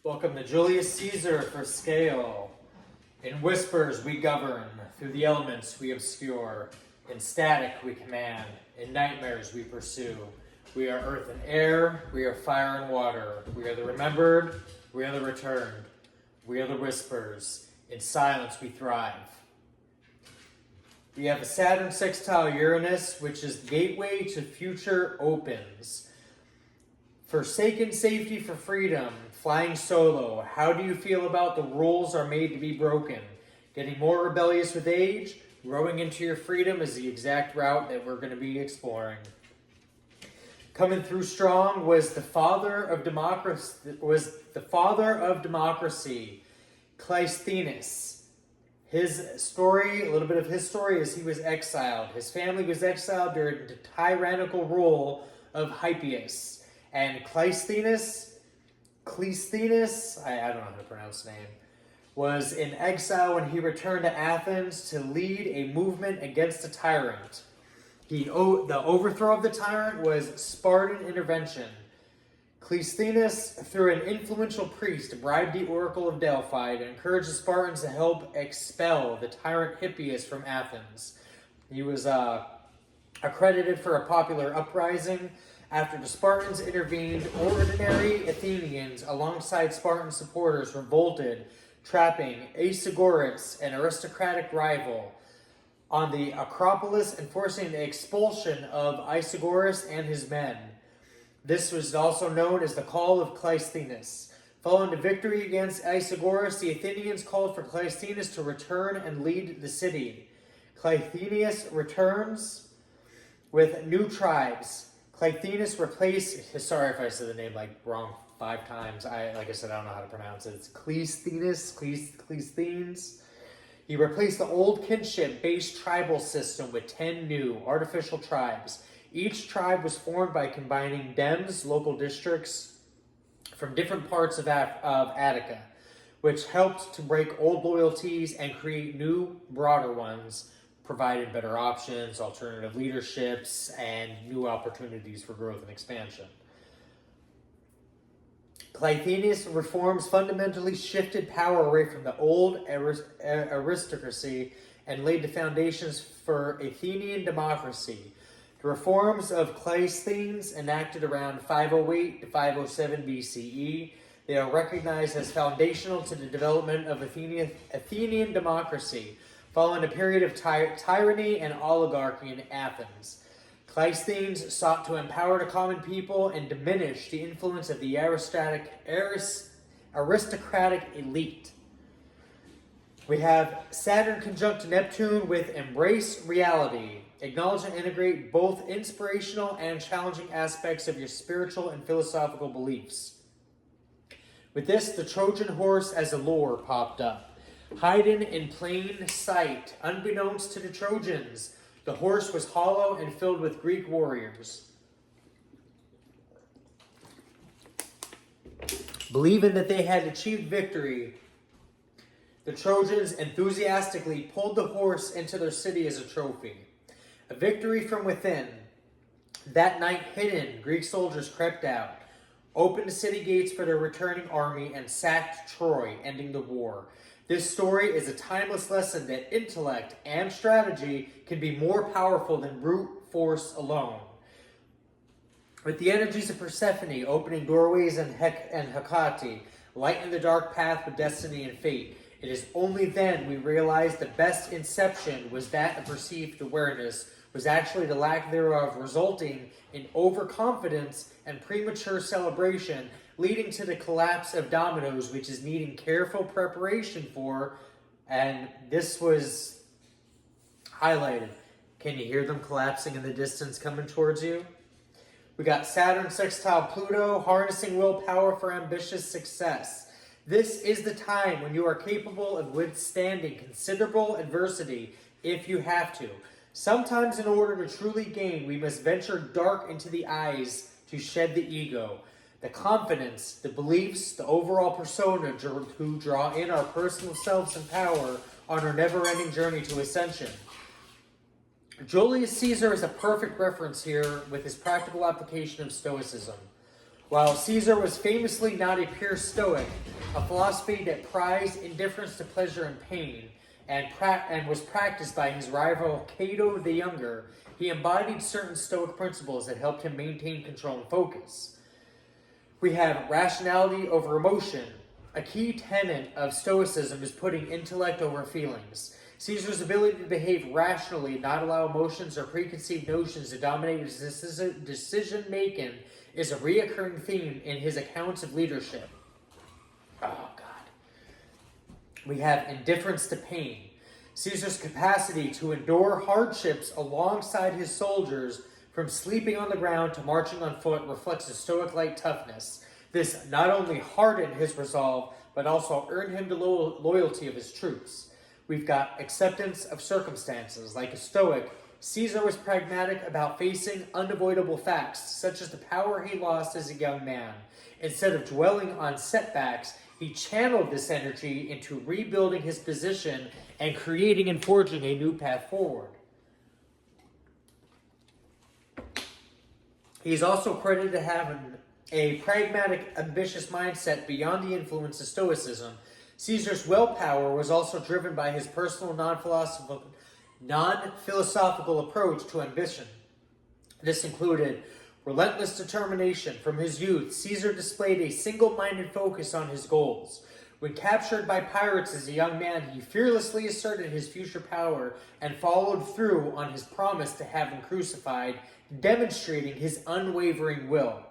Welcome to Julius Caesar for scale. In whispers we govern, through the elements we obscure. In static we command, in nightmares we pursue. We are earth and air, we are fire and water. We are the remembered, we are the returned. We are the whispers, in silence we thrive. We have a Saturn sextile Uranus, which is the gateway to future opens. Forsaken safety for freedom, flying solo. How do you feel about the rules are made to be broken? Getting more rebellious with age, growing into your freedom is the exact route that we're going to be exploring. Coming through strong was the father of democracy, Cleisthenes. His story, a little bit of his story, is he was exiled. His family was exiled during the tyrannical rule of Hippias. And Cleisthenes, I don't know how to pronounce the name, was in exile when he returned to Athens to lead a movement against a tyrant. The overthrow of the tyrant was Spartan intervention. Cleisthenes, through an influential priest, bribed the Oracle of Delphi to encourage the Spartans to help expel the tyrant Hippias from Athens. He was accredited for a popular uprising. After the Spartans intervened, ordinary Athenians, alongside Spartan supporters, revolted, trapping Aeschylus, an aristocratic rival, on the Acropolis and forcing the expulsion of Aeschylus and his men. This was also known as the Call of Cleisthenes. Following the victory against Aeschylus, the Athenians called for Cleisthenes to return and lead the city. Cleisthenes returns with new tribes. Cleisthenes replaced, sorry if I said the name wrong 5 times. Like I said, I don't know how to pronounce it. It's Cleisthenes. He replaced the old kinship-based tribal system with 10 new artificial tribes. Each tribe was formed by combining dems, local districts, from different parts of Attica, which helped to break old loyalties and create new, broader ones, provided better options, alternative leaderships, and new opportunities for growth and expansion. Cleisthenes' reforms fundamentally shifted power away from the old aristocracy and laid the foundations for Athenian democracy. The reforms of Cleisthenes, enacted around 508 to 507 BCE, they are recognized as foundational to the development of Athenian democracy, following a period of tyranny and oligarchy in Athens. Cleisthenes sought to empower the common people and diminish the influence of the aristocratic elite. We have Saturn conjunct Neptune with embrace reality. Acknowledge and integrate both inspirational and challenging aspects of your spiritual and philosophical beliefs. With this, the Trojan horse as a lure popped up. Hidden in plain sight, unbeknownst to the Trojans, the horse was hollow and filled with Greek warriors. Believing that they had achieved victory, the Trojans enthusiastically pulled the horse into their city as a trophy. A victory from within. That night, hidden, Greek soldiers crept out, opened the city gates for their returning army, and sacked Troy, ending the war. This story is a timeless lesson that intellect and strategy can be more powerful than brute force alone. With the energies of Persephone opening doorways and Hecate, lighten the dark path with destiny and fate, it is only then we realize the best inception was that of perceived awareness was actually the lack thereof, resulting in overconfidence and premature celebration, leading to the collapse of dominoes, which is needing careful preparation for, and this was highlighted. Can you hear them collapsing in the distance coming towards you? We got Saturn sextile Pluto, harnessing willpower for ambitious success. This is the time when you are capable of withstanding considerable adversity if you have to. Sometimes in order to truly gain, we must venture dark into the eyes to shed the ego. The confidence, the beliefs, the overall persona who draw in our personal selves and power on our never-ending journey to ascension. Julius Caesar is a perfect reference here with his practical application of Stoicism. While Caesar was famously not a pure Stoic, a philosophy that prized indifference to pleasure and pain, and was practiced by his rival Cato the Younger. He embodied certain Stoic principles that helped him maintain control and focus. We have rationality over emotion. A key tenet of Stoicism is putting intellect over feelings. Caesar's ability to behave rationally and not allow emotions or preconceived notions to dominate his decision-making is a reoccurring theme in his accounts of leadership. Oh, God. We have indifference to pain. Caesar's capacity to endure hardships alongside his soldiers, from sleeping on the ground to marching on foot, reflects a Stoic-like toughness. This not only hardened his resolve, but also earned him the loyalty of his troops. We've got acceptance of circumstances. Like a Stoic, Caesar was pragmatic about facing unavoidable facts, such as the power he lost as a young man. Instead of dwelling on setbacks, he channeled this energy into rebuilding his position and creating and forging a new path forward. He is also credited to having a pragmatic, ambitious mindset beyond the influence of Stoicism. Caesar's willpower was also driven by his personal non-philosophical approach to ambition. This included relentless determination. From his youth, Caesar displayed a single-minded focus on his goals. When captured by pirates as a young man, he fearlessly asserted his future power and followed through on his promise to have him crucified, demonstrating his unwavering will.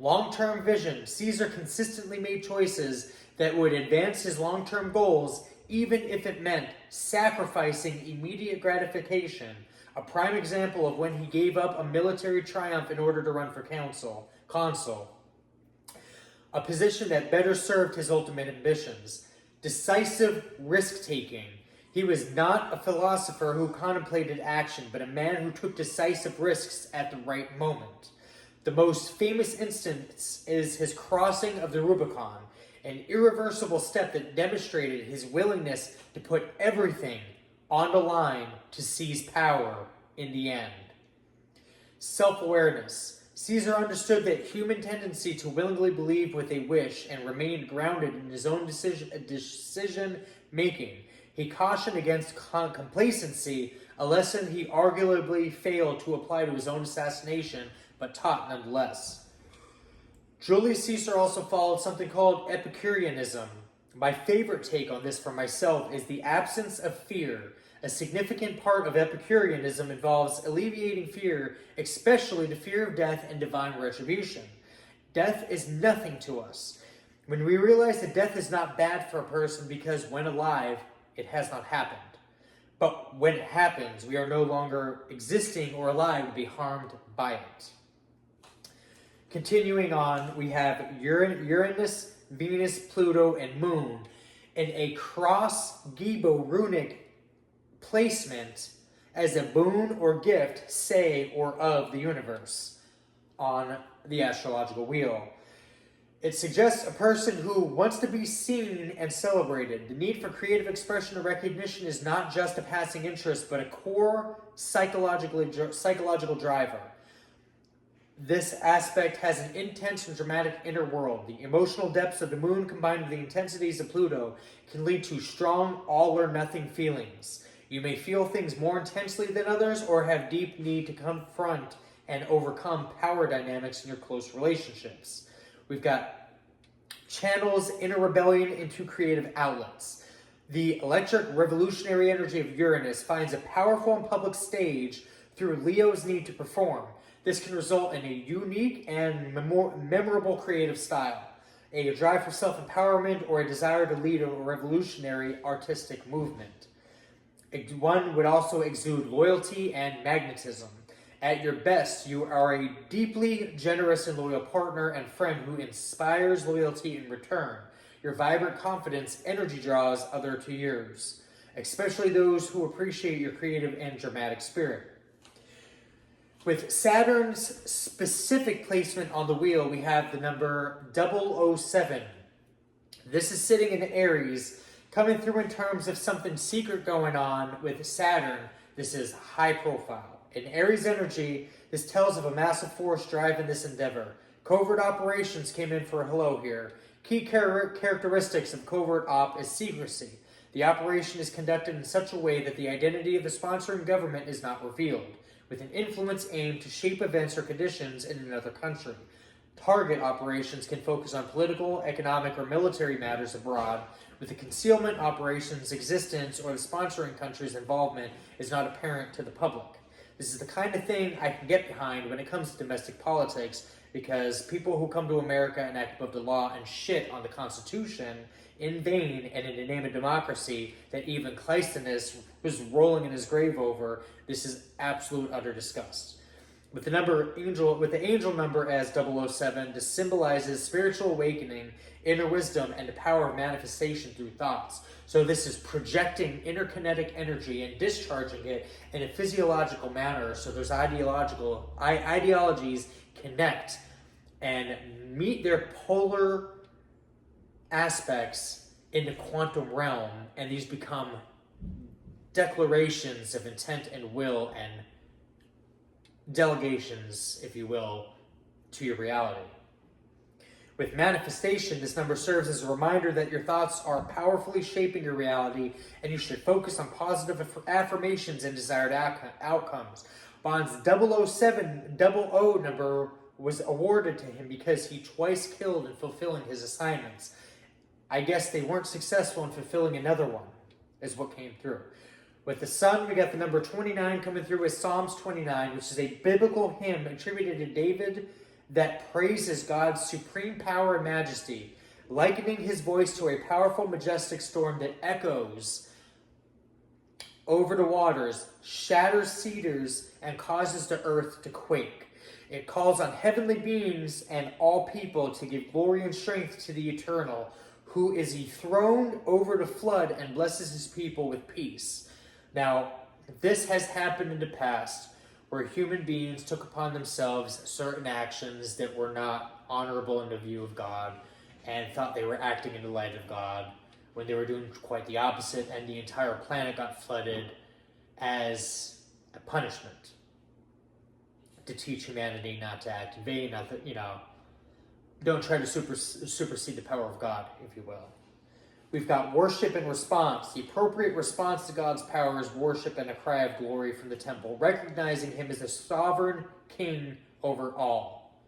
Long-term vision. Caesar consistently made choices that would advance his long-term goals, even if it meant sacrificing immediate gratification. A prime example of when he gave up a military triumph in order to run for consul. A position that better served his ultimate ambitions. Decisive risk-taking. He was not a philosopher who contemplated action, but a man who took decisive risks at the right moment. The most famous instance is his crossing of the Rubicon, an irreversible step that demonstrated his willingness to put everything on the line to seize power in the end. Self-awareness. Caesar understood that human tendency to willingly believe with a wish and remained grounded in his own decision-making. He cautioned against complacency, a lesson he arguably failed to apply to his own assassination, but taught nonetheless. Julius Caesar also followed something called Epicureanism. My favorite take on this for myself is the absence of fear. A significant part of Epicureanism involves alleviating fear, especially the fear of death and divine retribution. Death is nothing to us. When we realize that death is not bad for a person because when alive, it has not happened. But when it happens, we are no longer existing or alive to be harmed by it. Continuing on, we have Uranus, Venus, Pluto, and Moon in a cross-Gibo runic placement as a boon or gift, say, or of the universe on the astrological wheel. It suggests a person who wants to be seen and celebrated. The need for creative expression and recognition is not just a passing interest, but a core psychological driver. This aspect has an intense and dramatic inner world. The emotional depths of the moon combined with the intensities of Pluto can lead to strong all-or-nothing feelings. You may feel things more intensely than others or have deep need to confront and overcome power dynamics in your close relationships. We've got channels inner rebellion into creative outlets. The electric revolutionary energy of Uranus finds a powerful and public stage through Leo's need to perform. This can result in a unique and memorable creative style, a drive for self-empowerment, or a desire to lead a revolutionary artistic movement. One would also exude loyalty and magnetism. At your best, you are a deeply generous and loyal partner and friend who inspires loyalty in return. Your vibrant confidence energy draws others to yours, especially those who appreciate your creative and dramatic spirit. With Saturn's specific placement on the wheel, we have the number 007. This is sitting in Aries, coming through in terms of something secret going on with Saturn. This is high profile. In Aries energy, this tells of a massive force driving this endeavor. Covert operations came in for a hello here. Key characteristics of covert op is secrecy. The operation is conducted in such a way that the identity of the sponsoring government is not revealed, with an influence aimed to shape events or conditions in another country. Target operations can focus on political, economic, or military matters abroad, with the concealment operations' existence or the sponsoring country's involvement is not apparent to the public. This is the kind of thing I can get behind when it comes to domestic politics, because people who come to America and act above the law and shit on the Constitution in vain and in the name of democracy that even Cleisthenes was rolling in his grave over, this is absolute utter disgust. With the angel number as 007, this symbolizes spiritual awakening, inner wisdom, and the power of manifestation through thoughts. So this is projecting interkinetic energy and discharging it in a physiological manner. So those ideologies connect and meet their polar aspects in the quantum realm, and these become declarations of intent and will and delegations, if you will, to your reality. With manifestation, this number serves as a reminder that your thoughts are powerfully shaping your reality, and you should focus on positive affirmations and desired outcomes. Bond's 007 number was awarded to him because he twice killed in fulfilling his assignments. I guess they weren't successful in fulfilling another one, is what came through. With the sun, we got the number 29 coming through as Psalms 29, which is a biblical hymn attributed to David that praises God's supreme power and majesty, likening his voice to a powerful, majestic storm that echoes over the waters, shatters cedars, and causes the earth to quake. It calls on heavenly beings and all people to give glory and strength to the Eternal, who is enthroned over the flood and blesses his people with peace. Now, this has happened in the past where human beings took upon themselves certain actions that were not honorable in the view of God and thought they were acting in the light of God when they were doing quite the opposite, and the entire planet got flooded as a punishment to teach humanity not to act in vain, not that, don't try to supersede the power of God, if you will. We've got worship and response. The appropriate response to God's power is worship and a cry of glory from the temple, recognizing him as the sovereign king over all.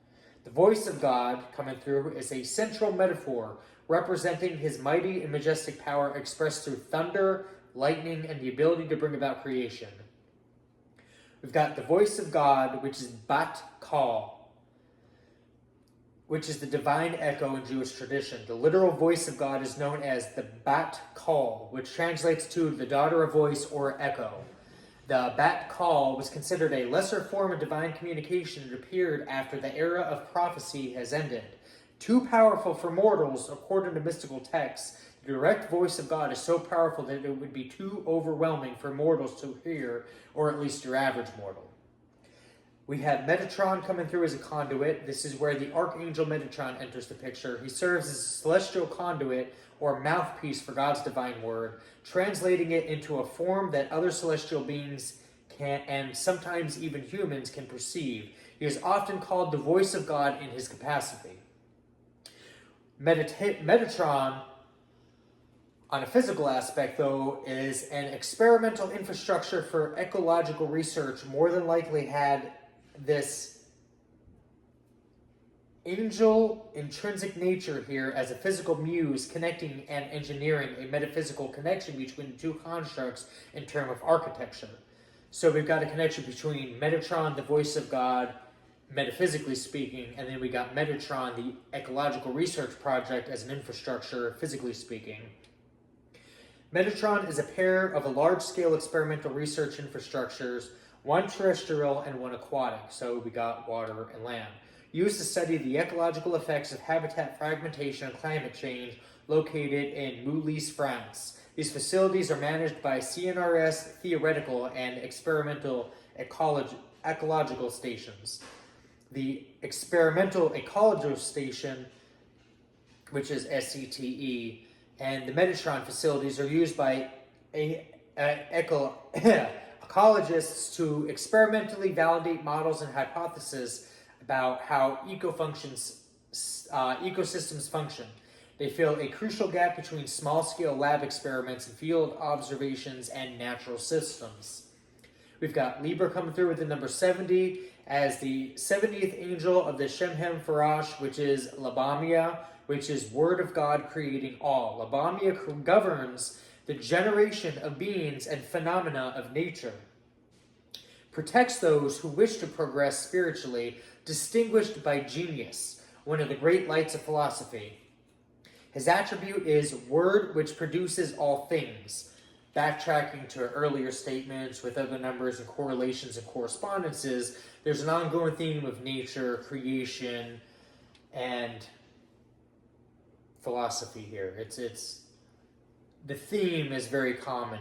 The voice of God coming through is a central metaphor representing his mighty and majestic power expressed through thunder, lightning, and the ability to bring about creation. We've got the voice of God, which is Bat Kal, which is the divine echo in Jewish tradition. The literal voice of God is known as the Bat Kal, which translates to the daughter of voice or echo. The Bat Kal was considered a lesser form of divine communication that appeared after the era of prophecy has ended. Too powerful for mortals, according to mystical texts, the direct voice of God is so powerful that it would be too overwhelming for mortals to hear, or at least your average mortal. We have Metatron coming through as a conduit. This is where the Archangel Metatron enters the picture. He serves as a celestial conduit or mouthpiece for God's divine word, translating it into a form that other celestial beings can, and sometimes even humans, can perceive. He is often called the voice of God in his capacity. Metatron, on a physical aspect, though, is an experimental infrastructure for ecological research, more than likely had this angel intrinsic nature here as a physical muse connecting and engineering a metaphysical connection between the two constructs in terms of architecture. So we've got a connection between Metatron, the voice of God, metaphysically speaking, and then we got Metatron, the ecological research project, as an infrastructure, physically speaking. Metatron is a pair of a large-scale experimental research infrastructures, one terrestrial and one aquatic, so we got water and land, used to study the ecological effects of habitat fragmentation and climate change, located in Moulis, France. These facilities are managed by CNRS theoretical and experimental ecological stations. The experimental ecological station, which is SCTE, and the Metatron facilities are used by ecologists to experimentally validate models and hypotheses about how ecosystems function. They fill a crucial gap between small-scale lab experiments and field observations and natural systems. We've got Libra coming through with the number 70 as the 70th angel of the Shemhem Farash, which is Labamia, which is Word of God creating all. Labamia governs the generation of beings and phenomena of nature. Protects those who wish to progress spiritually, distinguished by genius, one of the great lights of philosophy. His attribute is word which produces all things. Backtracking to earlier statements with other numbers and correlations and correspondences, there's an ongoing theme of nature, creation, and philosophy here. It's the theme is very common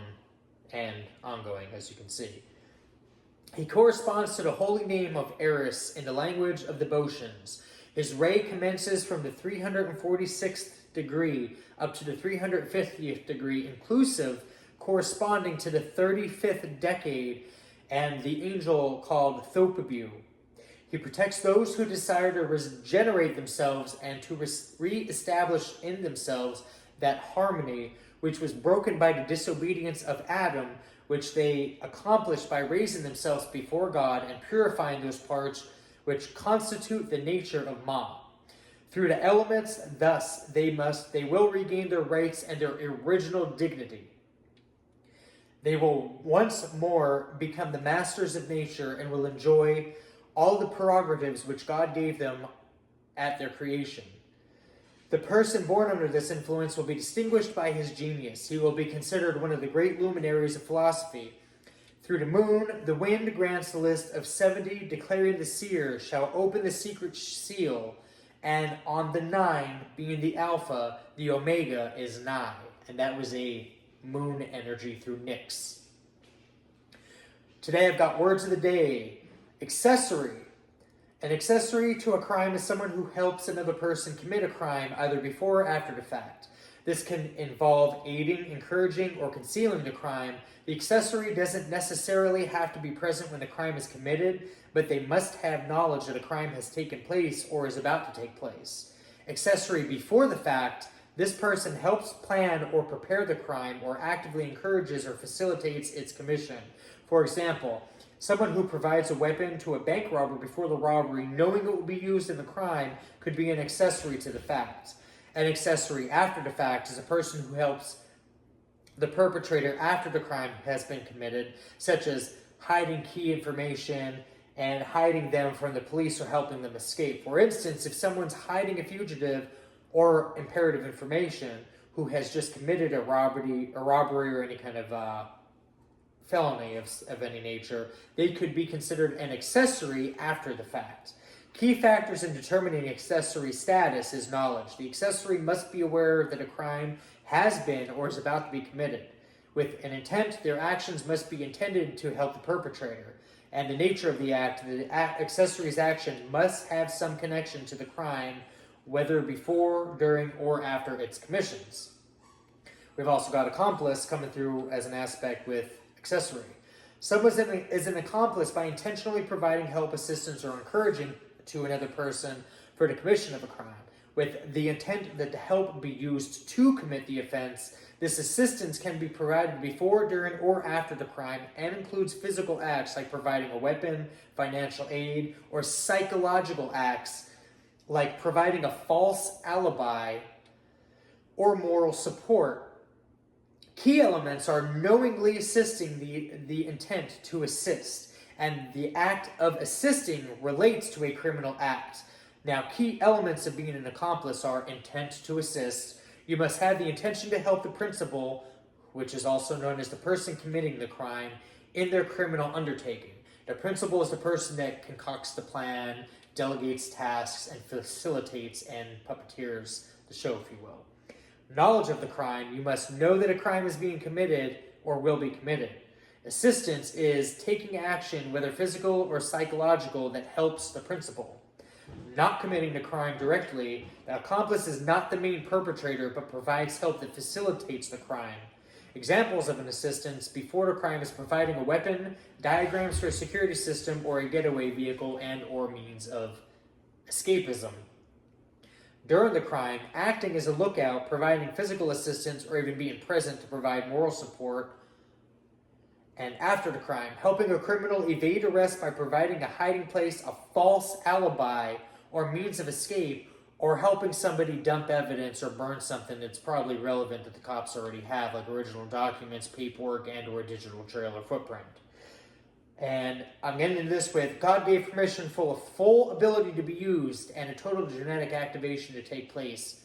and ongoing, as you can see. He corresponds to the holy name of Eris in the language of the Boeotians. His ray commences from the 346th degree up to the 350th degree inclusive, corresponding to the 35th decade and the angel called Thopabu. He protects those who desire to regenerate themselves and to re-establish in themselves that harmony which was broken by the disobedience of Adam, which they accomplished by raising themselves before God and purifying those parts which constitute the nature of Ma. Through the elements, thus they will regain their rights and their original dignity. They will once more become the masters of nature and will enjoy all the prerogatives which God gave them at their creation. The person born under this influence will be distinguished by his genius. He will be considered one of the great luminaries of philosophy. Through the moon, the wind grants the list of 70, declaring the seer shall open the secret seal, and on the 9, being the Alpha, the Omega is nigh. And that was a moon energy through Nyx. Today I've got words of the day. Accessory. An accessory to a crime is someone who helps another person commit a crime either before or after the fact. This can involve aiding, encouraging, or concealing the crime. The accessory doesn't necessarily have to be present when the crime is committed, but they must have knowledge that a crime has taken place or is about to take place. Accessory before the fact, this person helps plan or prepare the crime or actively encourages or facilitates its commission. For example, someone who provides a weapon to a bank robber before the robbery, knowing it will be used in the crime, could be an accessory to the fact. An accessory after the fact is a person who helps the perpetrator after the crime has been committed, such as hiding key information and hiding them from the police or helping them escape. For instance, if someone's hiding a fugitive or imperative information who has just committed a robbery or any kind of felony of any nature, they could be considered an accessory after the fact. Key factors in determining accessory status is knowledge. The accessory must be aware that a crime has been or is about to be committed. With an intent, their actions must be intended to help the perpetrator. And the nature of the accessory's action must have some connection to the crime, whether before, during, or after its commissions. We've also got accomplice coming through as an aspect with accessory. Someone is an accomplice by intentionally providing help, assistance, or encouraging to another person for the commission of a crime, with the intent that the help be used to commit the offense. This assistance can be provided before, during, or after the crime and includes physical acts like providing a weapon, financial aid, or psychological acts like providing a false alibi or moral support. Key elements are knowingly assisting the intent to assist, and the act of assisting relates to a criminal act. Now, key elements of being an accomplice are intent to assist. You must have the intention to help the principal, which is also known as the person committing the crime, in their criminal undertaking. The principal is the person that concocts the plan, delegates tasks, and facilitates and puppeteers the show, if you will. Knowledge of the crime, you must know that a crime is being committed or will be committed. Assistance is taking action, whether physical or psychological, that helps the principal. Not committing the crime directly, the accomplice is not the main perpetrator but provides help that facilitates the crime. Examples of an assistance before the crime is providing a weapon, diagrams for a security system, or a getaway vehicle and or means of escapism. during the crime, acting as a lookout, providing physical assistance, or even being present to provide moral support. And after the crime, helping a criminal evade arrest by providing a hiding place, a false alibi, or means of escape, or helping somebody dump evidence or burn something that's probably relevant that the cops already have, like original documents, paperwork, and or a digital trail or footprint. And I'm getting into this with God gave permission for a full ability to be used and a total genetic activation to take place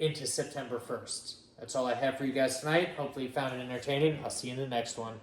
into September 1st. That's all I have for you guys tonight. Hopefully you found it entertaining. I'll see you in the next one.